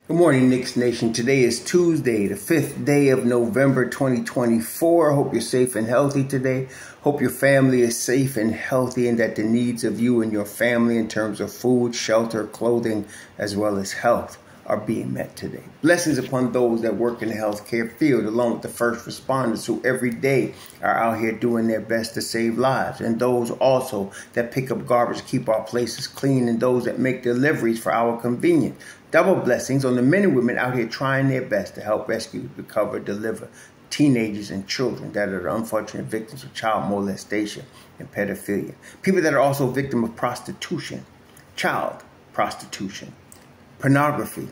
Good morning, Knicks Nation. Today is Tuesday, the 5th day of November, 2024. Hope you're safe and healthy today. Hope your family is safe and healthy and that the needs of you and your family in terms of food, shelter, clothing, as well as health are being met today. Blessings upon those that work in the healthcare field, along with the first responders who every day are out here doing their best to save lives, and those also that pick up garbage, keep our places clean, and those that make deliveries for our convenience. Double blessings on the men and women out here trying their best to help rescue, recover, deliver teenagers and children that are the unfortunate victims of child molestation and pedophilia. People that are also victims of prostitution, child prostitution, pornography,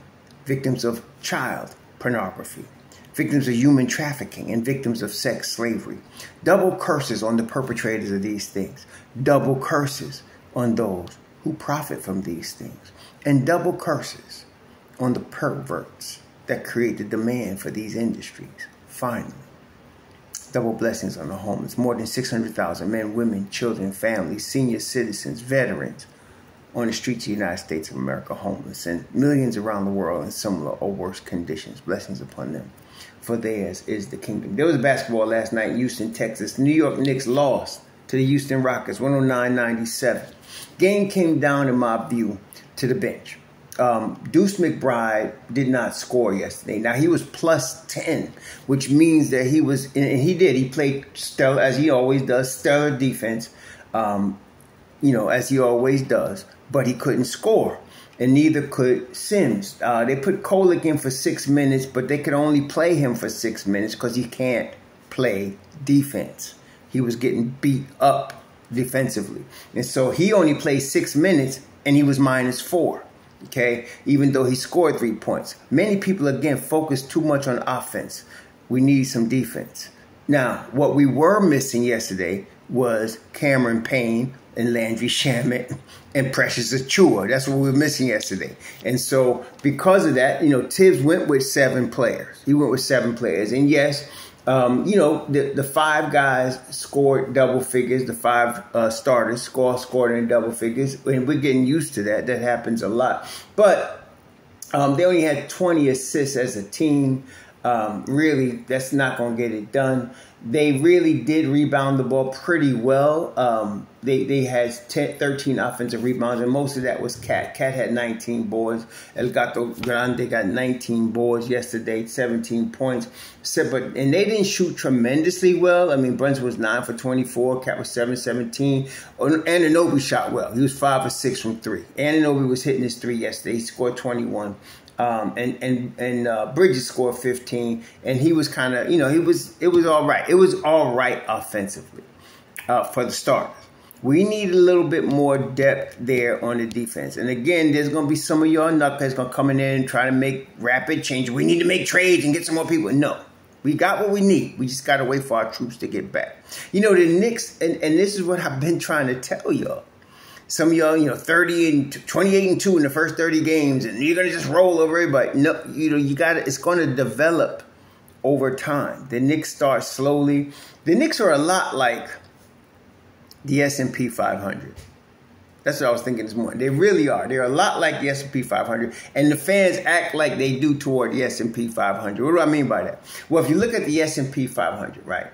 victims of child pornography, victims of human trafficking, and victims of sex slavery. Double curses on the perpetrators of these things. Double curses on those who profit from these things. And double curses on the perverts that create the demand for these industries. Finally, double blessings on the homeless. More than 600,000 men, women, children, families, senior citizens, veterans on the streets of the United States of America homeless, and millions around the world in similar or worse conditions. Blessings upon them, for theirs is the kingdom. There was basketball last night in Houston, Texas. The New York Knicks lost to the Houston Rockets, 109-97. Game came down, in my view, to the bench. Deuce McBride did not score yesterday. Now, he was plus 10, which means that he was, and he played stellar, as he always does, stellar defense, as he always does, but he couldn't score, and neither could Sims. They put Kolek in for 6 minutes, but they could only play him for 6 minutes because he can't play defense. He was getting beat up defensively. And so he only played 6 minutes, and he was -4. Okay, even though he scored 3 points. Many people, again, focus too much on offense. We need some defense. Now, what we were missing yesterday was Cameron Payne and Landry Shamet and Precious Achiuwa. That's what we were missing yesterday. And so because of that, Tibbs went with 7 players. He went with 7 players. And yes, the 5 guys scored double figures. The 5 starters scored in double figures. And we're getting used to that. That happens a lot. But they only had 20 assists as a team. Really, that's not going to get it done. They really did rebound the ball pretty well. They had 13 offensive rebounds, and most of that was Cat. Cat had 19 boards. El Gato Grande got 19 boards yesterday, 17 points. And they didn't shoot tremendously well. I mean, Brunson was 9 for 24. Cat was 7-17. Anunoby shot well. He was 5 for 6 from 3. Anunoby was hitting his 3 yesterday. He scored 21. Bridges scored 15, and he was kind of, it was all right. It was all right offensively for the starters. We need a little bit more depth there on the defense. And again, there's going to be some of y'all knuckheads going to come in there and try to make rapid changes. We need to make trades and get some more people. No, we got what we need. We just got to wait for our troops to get back. The Knicks, and this is what I've been trying to tell y'all. Some of y'all, 30 and 28-2 in the first 30 games, and you're gonna just roll over everybody. No, you got it. It's gonna develop over time. The Knicks start slowly. The Knicks are a lot like the S&P 500. That's what I was thinking this morning. They really are. They're a lot like the S&P 500, and the fans act like they do toward the S&P 500. What do I mean by that? Well, if you look at the S&P 500, right?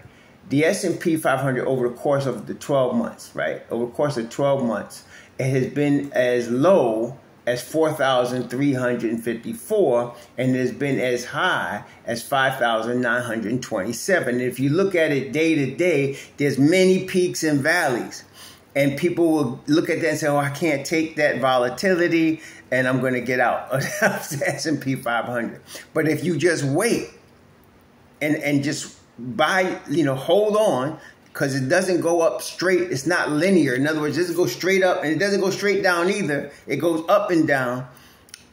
The S&P 500 over the course of the 12 months, right? Over the course of 12 months, it has been as low as 4,354, and it has been as high as 5,927. And if you look at it day to day, there's many peaks and valleys. And people will look at that and say, oh, I can't take that volatility, and I'm going to get out of the S&P 500. But if you just wait and just hold on, because it doesn't go up straight. It's not linear. In other words, it doesn't go straight up, and it doesn't go straight down either. It goes up and down.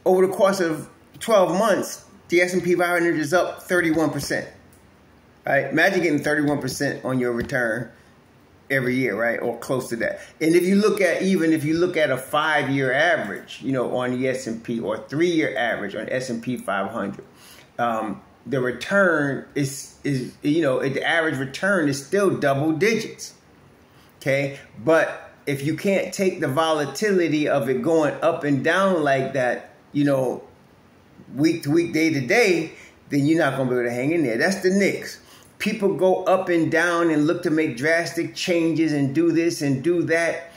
Over the course of 12 months, the S&P 500 is up 31%. Right? Imagine getting 31% on your return every year, right? Or close to that. And if you look at, even if you look at a 5-year average, on the S&P, or a 3-year average on S&P 500, the return the average return is still double digits. Okay. But if you can't take the volatility of it going up and down like that, week to week, day to day, then you're not going to be able to hang in there. That's the Knicks. People go up and down and look to make drastic changes and do this and do that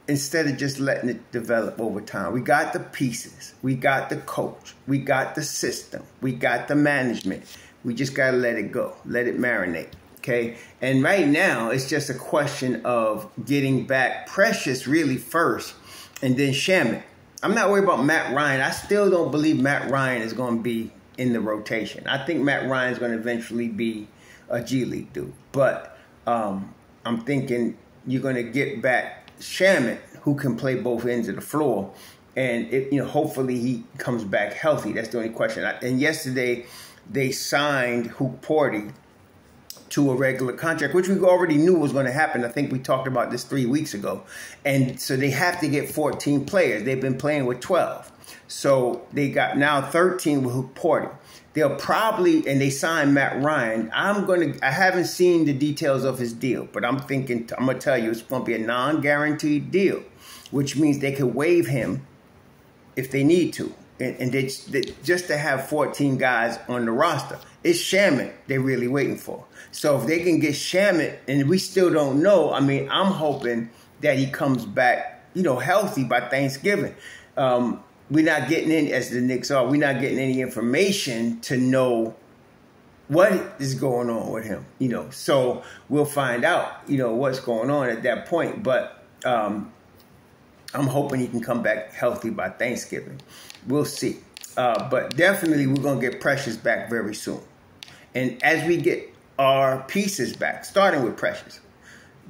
instead of just letting it develop over time. We got the pieces. We got the coach. We got the system. We got the management. We just got to let it go. Let it marinate. Okay? And right now, it's just a question of getting back Precious really first and then Shamet. I'm not worried about Matt Ryan. I still don't believe Matt Ryan is going to be in the rotation. I think Matt Ryan is going to eventually be a G League dude. But I'm thinking you're going to get back Shamet, who can play both ends of the floor. And hopefully he comes back healthy. That's the only question. And yesterday, they signed Hoop Porty to a regular contract, which we already knew was going to happen. I think we talked about this 3 weeks ago. And so they have to get 14 players. They've been playing with 12. So they got now 13 with Hoop Porty. They'll probably, and they signed Matt Ryan. I haven't seen the details of his deal, but I'm going to tell you, it's going to be a non-guaranteed deal, which means they could waive him if they need to. And they just to have 14 guys on the roster. It's Shamet they're really waiting for. So if they can get Shamet, and we still don't know, I mean, I'm hoping that he comes back, healthy by Thanksgiving. We're not getting in, as the Knicks are, we're not getting any information to know what is going on with him, So we'll find out, what's going on at that point. But I'm hoping he can come back healthy by Thanksgiving. We'll see. But definitely we're going to get Precious back very soon. And as we get our pieces back, starting with Precious,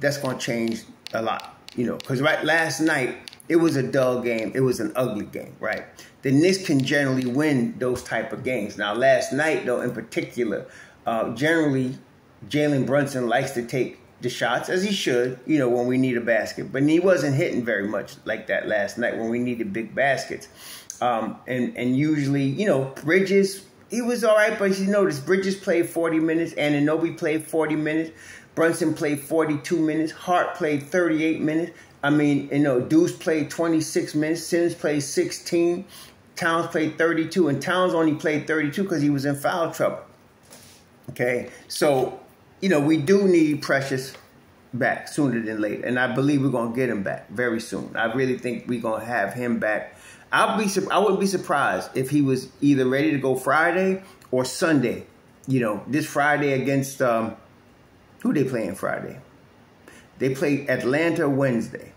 that's going to change a lot, because last night, it was a dull game. It was an ugly game, right? The Knicks can generally win those type of games. Now, last night, though, in particular, generally, Jalen Brunson likes to take the shots, as he should, when we need a basket. But he wasn't hitting very much like that last night when we needed big baskets. And usually, Bridges, he was all right, but you notice Bridges played 40 minutes, Anunoby played 40 minutes, Brunson played 42 minutes, Hart played 38 minutes. I mean, Deuce played 26 minutes, Simmons played 16, Towns played 32, and Towns only played 32 because he was in foul trouble. Okay, so, we do need Precious back sooner than later, and I believe we're going to get him back very soon. I really think we're going to have him back. I wouldn't be surprised if he was either ready to go Friday or Sunday. This Friday against, who they playing Friday? They play Atlanta Wednesday.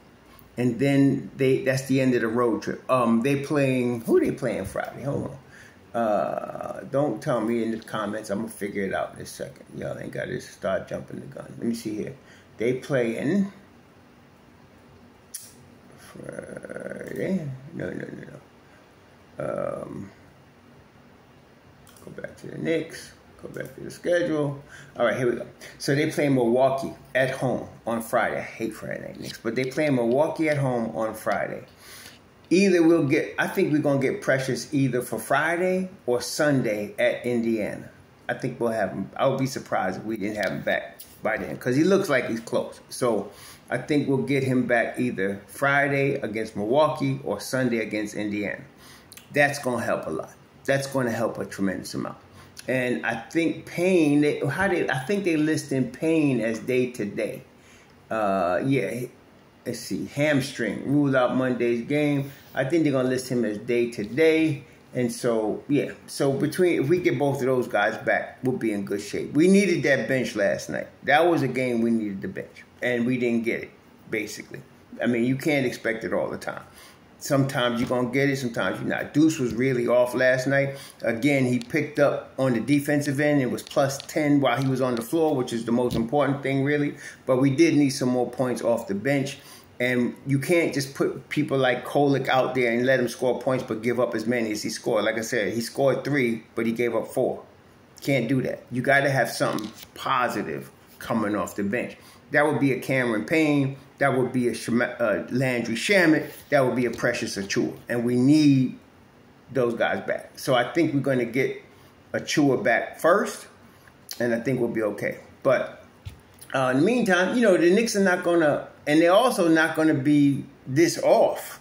And then that's the end of the road trip. Who they playing Friday? Hold on. Don't tell me in the comments. I'm going to figure it out in a second. Y'all ain't got to start jumping the gun. Let me see here. They playing Friday. No. Go back to the Knicks. Go back to the schedule. All right, here we go. So they play Milwaukee at home on Friday. I hate Friday night Knicks, but they play Milwaukee at home on Friday. I think we're going to get Precious either for Friday or Sunday at Indiana. I think we'll have him. I would be surprised if we didn't have him back by then because he looks like he's close. So I think we'll get him back either Friday against Milwaukee or Sunday against Indiana. That's going to help a lot. That's going to help a tremendous amount. And I think Payne, I think they listed Payne as day-to-day. Let's see, hamstring, ruled out Monday's game. I think they're going to list him as day-to-day. And so, if we get both of those guys back, we'll be in good shape. We needed that bench last night. That was a game we needed the bench. And we didn't get it, basically. I mean, you can't expect it all the time. Sometimes you're going to get it, sometimes you're not. Deuce was really off last night. Again, he picked up on the defensive end. It was plus 10 while he was on the floor, which is the most important thing, really. But we did need some more points off the bench. And you can't just put people like Kolek out there and let him score points but give up as many as he scored. Like I said, he scored 3, but he gave up 4. Can't do that. You got to have something positive coming off the bench. That would be a Cameron Payne. That would be a Landry Shamet. That would be a Precious Achiuwa. And we need those guys back. So I think we're going to get Achiuwa back first, and I think we'll be okay. But in the meantime, the Knicks are not going to, and they're also not going to be this off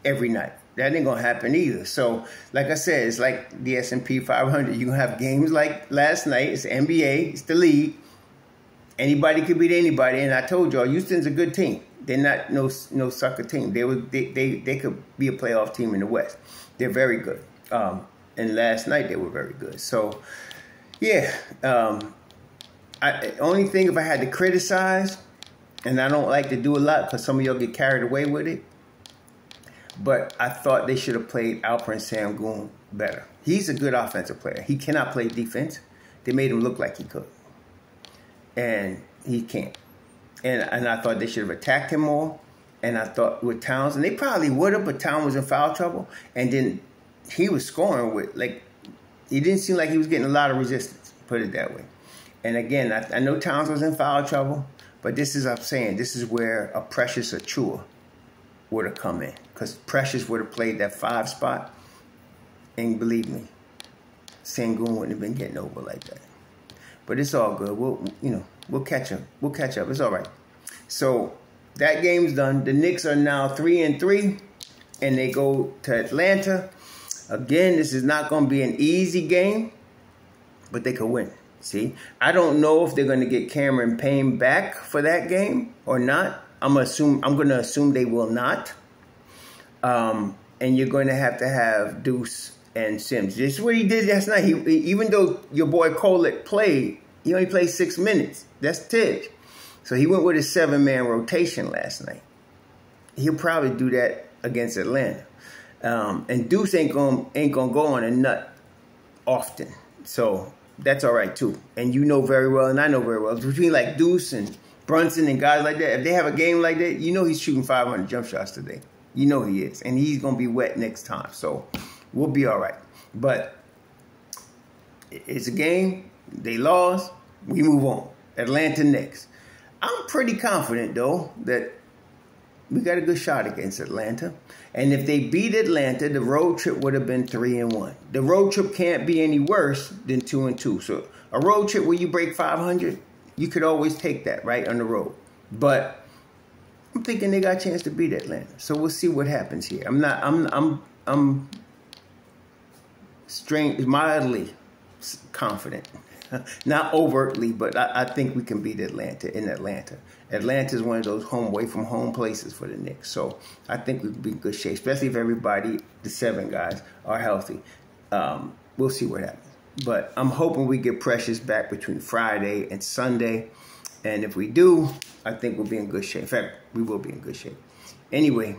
every night. That ain't gonna happen either. So, like I said, it's like the S&P 500. You have games like last night. It's NBA. It's the league. Anybody could beat anybody. And I told y'all, Houston's a good team. They're not no sucker team. They could be a playoff team in the West. They're very good. And last night they were very good. So, yeah. Only thing, if I had to criticize, and I don't like to do a lot because some of y'all get carried away with it, but I thought they should have played Alperen Sengun better. He's a good offensive player. He cannot play defense. They made him look like he could. And he can't. And I thought they should have attacked him more. And I thought with Towns, and they probably would have, but Towns was in foul trouble. And then he was scoring with, like, he didn't seem like he was getting a lot of resistance, put it that way. And again, I know Towns was in foul trouble, but this is, I'm saying, this is where a Precious Achiuwa would have come in. Because Precious would have played that 5 spot. And believe me, Sengun wouldn't have been getting over like that. But it's all good. We'll catch up. We'll catch up. It's all right. So that game's done. The Knicks are now 3-3, and they go to Atlanta. Again, this is not going to be an easy game, but they could win. See, I don't know if they're going to get Cameron Payne back for that game or not. I'm going to assume they will not. And you're going to have Deuce and Sims. This is what he did last night. He even though your boy Kolek played, he only played 6 minutes. That's Tibbs. So he went with his 7-man rotation last night. He'll probably do that against Atlanta. And Deuce ain't gonna go on a nut often. So that's all right too. And you know very well, and I know very well, between like Deuce and Brunson and guys like that, if they have a game like that, you know he's shooting 500 jump shots today. You know he is. And he's going to be wet next time. So we'll be all right. But it's a game. They lost. We move on. Atlanta next. I'm pretty confident, though, that we got a good shot against Atlanta. And if they beat Atlanta, the road trip would have been 3-1. The road trip can't be any worse than 2-2. So a road trip where you break 500, you could always take that, right, on the road. But I'm thinking they got a chance to beat Atlanta. So we'll see what happens here. I'm mildly confident. Not overtly, but I think we can beat Atlanta in Atlanta. Atlanta is one of those away from home places for the Knicks. So I think we'll be in good shape, especially if everybody, the 7 guys, are healthy. We'll see what happens. But I'm hoping we get Precious back between Friday and Sunday. And if we do, I think we'll be in good shape. In fact, we will be in good shape. Anyway,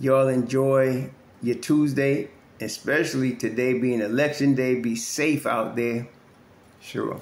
y'all enjoy your Tuesday, especially today being election day. Be safe out there. Sure.